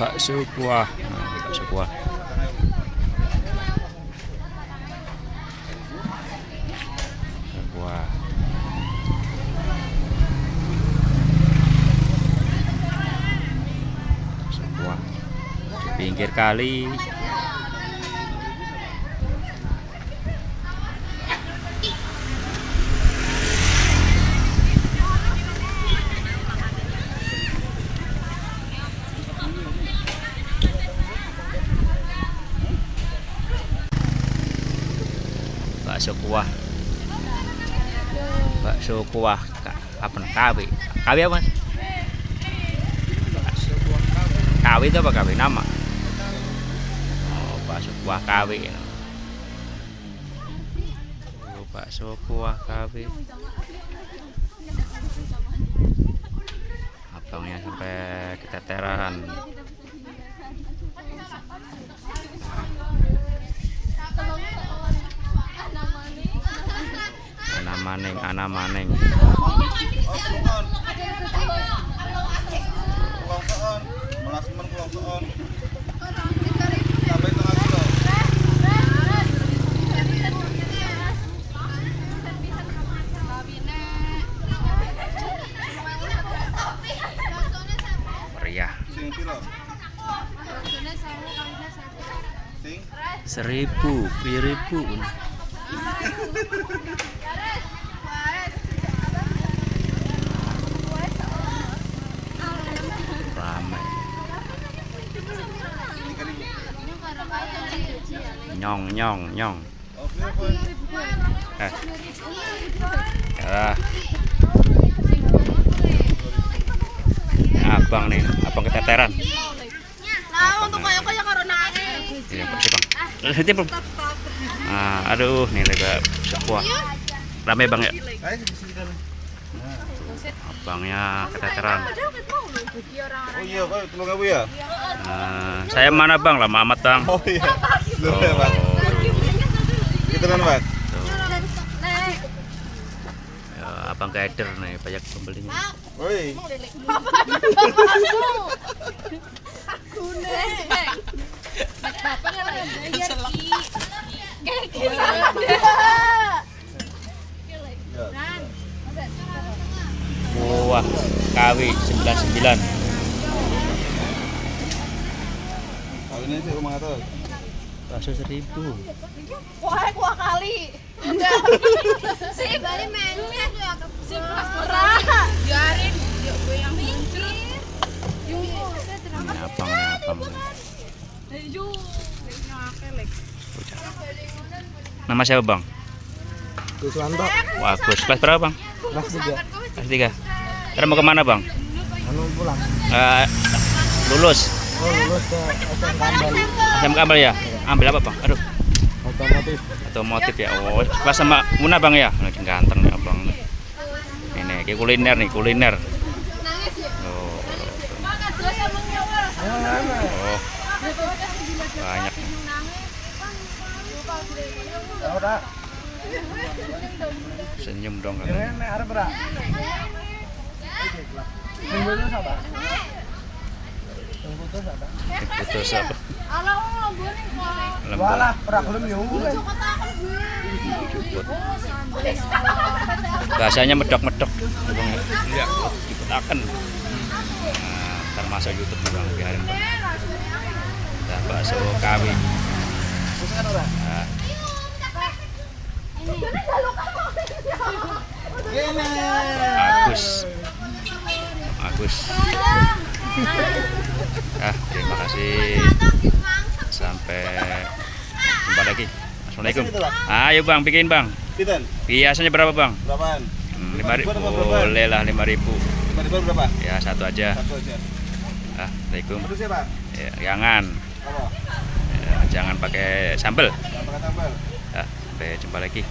bakso kuah. Bakso kuah. Kuah. Bakso kuah. Di pinggir kali. Bakso kuah. Bakso kuah apa kawi? Kawi apa? Kawi itu apa kawi nama? Oh, bakso kuah kawi. Oh, bakso kuah kawi. Abangnya sampai keteteran. Ana maning. Meriah. 1.000, 2.000. Ramai. Nyong. Ya. Abang nih, abang keteteran. Nah, untuk kayak karo nake. Iya, Bang. Aduh, nih lega sebuah. Ramai Bang ya. Abangnya keteteran. Oh iya, Pak, tolong aku ya. Saya mana Bang? Lama amat Bang. Oh iya. Gitu kan, Pak. Ya, abang guider nih, banyak pembelinya. Woi. Wah, KW 99. Kalau ini sih rumah atas. Bakso 1.000. Wah, kuah kali. Sip, balik mainnya tuh. Sip, murah. Biarin, yuk gue yang mikir. Ini abang. Nama siapa Bang? Kuswanto. Wah, Gus. Kelas berapa Bang? Kelas 3. Kelas 3. Sekarang mau kemana Bang? Anu pulang. Lulus. Oh, lulus ke SMK Ambal. SMK Ambal ya? Ambil apa Bang? Aduh. Otomotif. Ya. Oh, kelas sama Muna Bang ya? Lagi ganteng nih Abang. Ini kayak kuliner. Oh. Oh. Banyak. Senyum dong kan. Putus apa? Lembut. Bahasanya medok-medok. Iya, dipetakan. Ntar masuk YouTube Bang, biarin Bang. Nah, bakso KW. Agus. Terima kasih. Sampai jumpa lagi. Assalamualaikum. Ayo Bang, bikin Bang. Biasanya berapa Bang? Berapaan? 5.000. Boleh lah 5.000. 5.000 berapa? Ya, satu aja. Assalamualaikum. Terus ya, Pak? Ya, jangan. Apa? Ya, jangan pakai sambal. Jangan pakai sambal. Sampai jumpa lagi.